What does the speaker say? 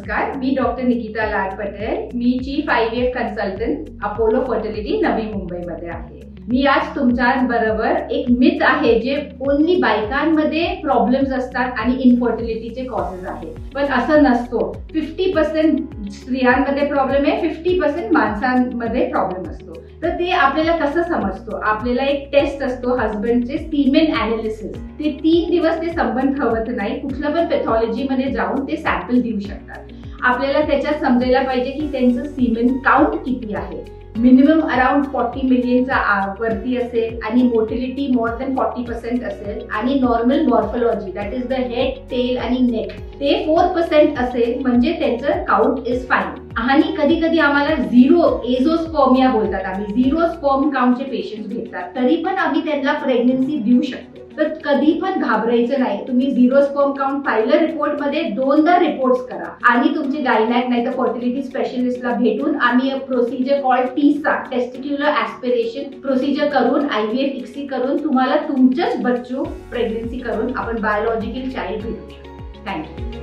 नमस्कार, मी डॉक्टर निकिता लाड पटेल. मी chief IVF consultant Apollo fertility Navi मुंबईमध्ये आहे. मी आज तुमच्या बरोबर एक मिथ आहे जे ओन्ली बायकांमध्ये प्रॉब्लेम्स असतात आणि इनफर्टिलिटीचे कॉजेस आहेत, पण असं नसतो. 50% स्त्रियांमध्ये प्रॉब्लेम आहे, 50% माणसांमध्ये प्रॉब्लेम असतो. तर ते आपल्याला कसं समजतो? आपल्याला एक टेस्ट असतो हस्बंडचे सीमेन ॲनालिसिस. ते 3 दिवस ते संबंध ठेवत नाही, कुठल्या पण पॅथॉलॉजी मध्ये जाऊन ते सॅम्पल देऊ शकतात. आपल्याला त्याच्यात समजायला पाहिजे की त्यांचं सीमेन काउंट किती आहे. मिनिमम अराउंड 40 मिलियनचा वरती असेल आणि मोटिलिटी मोर दॅन 40% असेल आणि normal morphology that is the head, tail आणि नेक ते 4% असेल म्हणजे त्यांचं काउंट इज फाईन. आणि कधी कधी आम्हाला एझोस्पर्मिया बोलतात, आम्ही झिरो स्पर्म काउंटचे पेशंट्स भेटतात, तरी पण आम्ही त्यांना प्रेग्नन्सी देऊ शकतो. तर कधी पण घाबरायचं नाही. तुम्ही झिरो स्पर्म काउंट पाहिलं रिपोर्ट मध्ये 2दा रिपोर्ट्स करा आणि तुमचे गायनॅक नाही तर फर्टिलिटी स्पेशलिस्टला भेटून आम्ही procedure called Tessa testicular aspiration procedure करून IVF ICSI करून तुम्हाला तुमचंच बच्चू प्रेग्नन्सी करून आपण बायोलॉजिकल चाइल्ड भेटू शकतो. थँक्यू.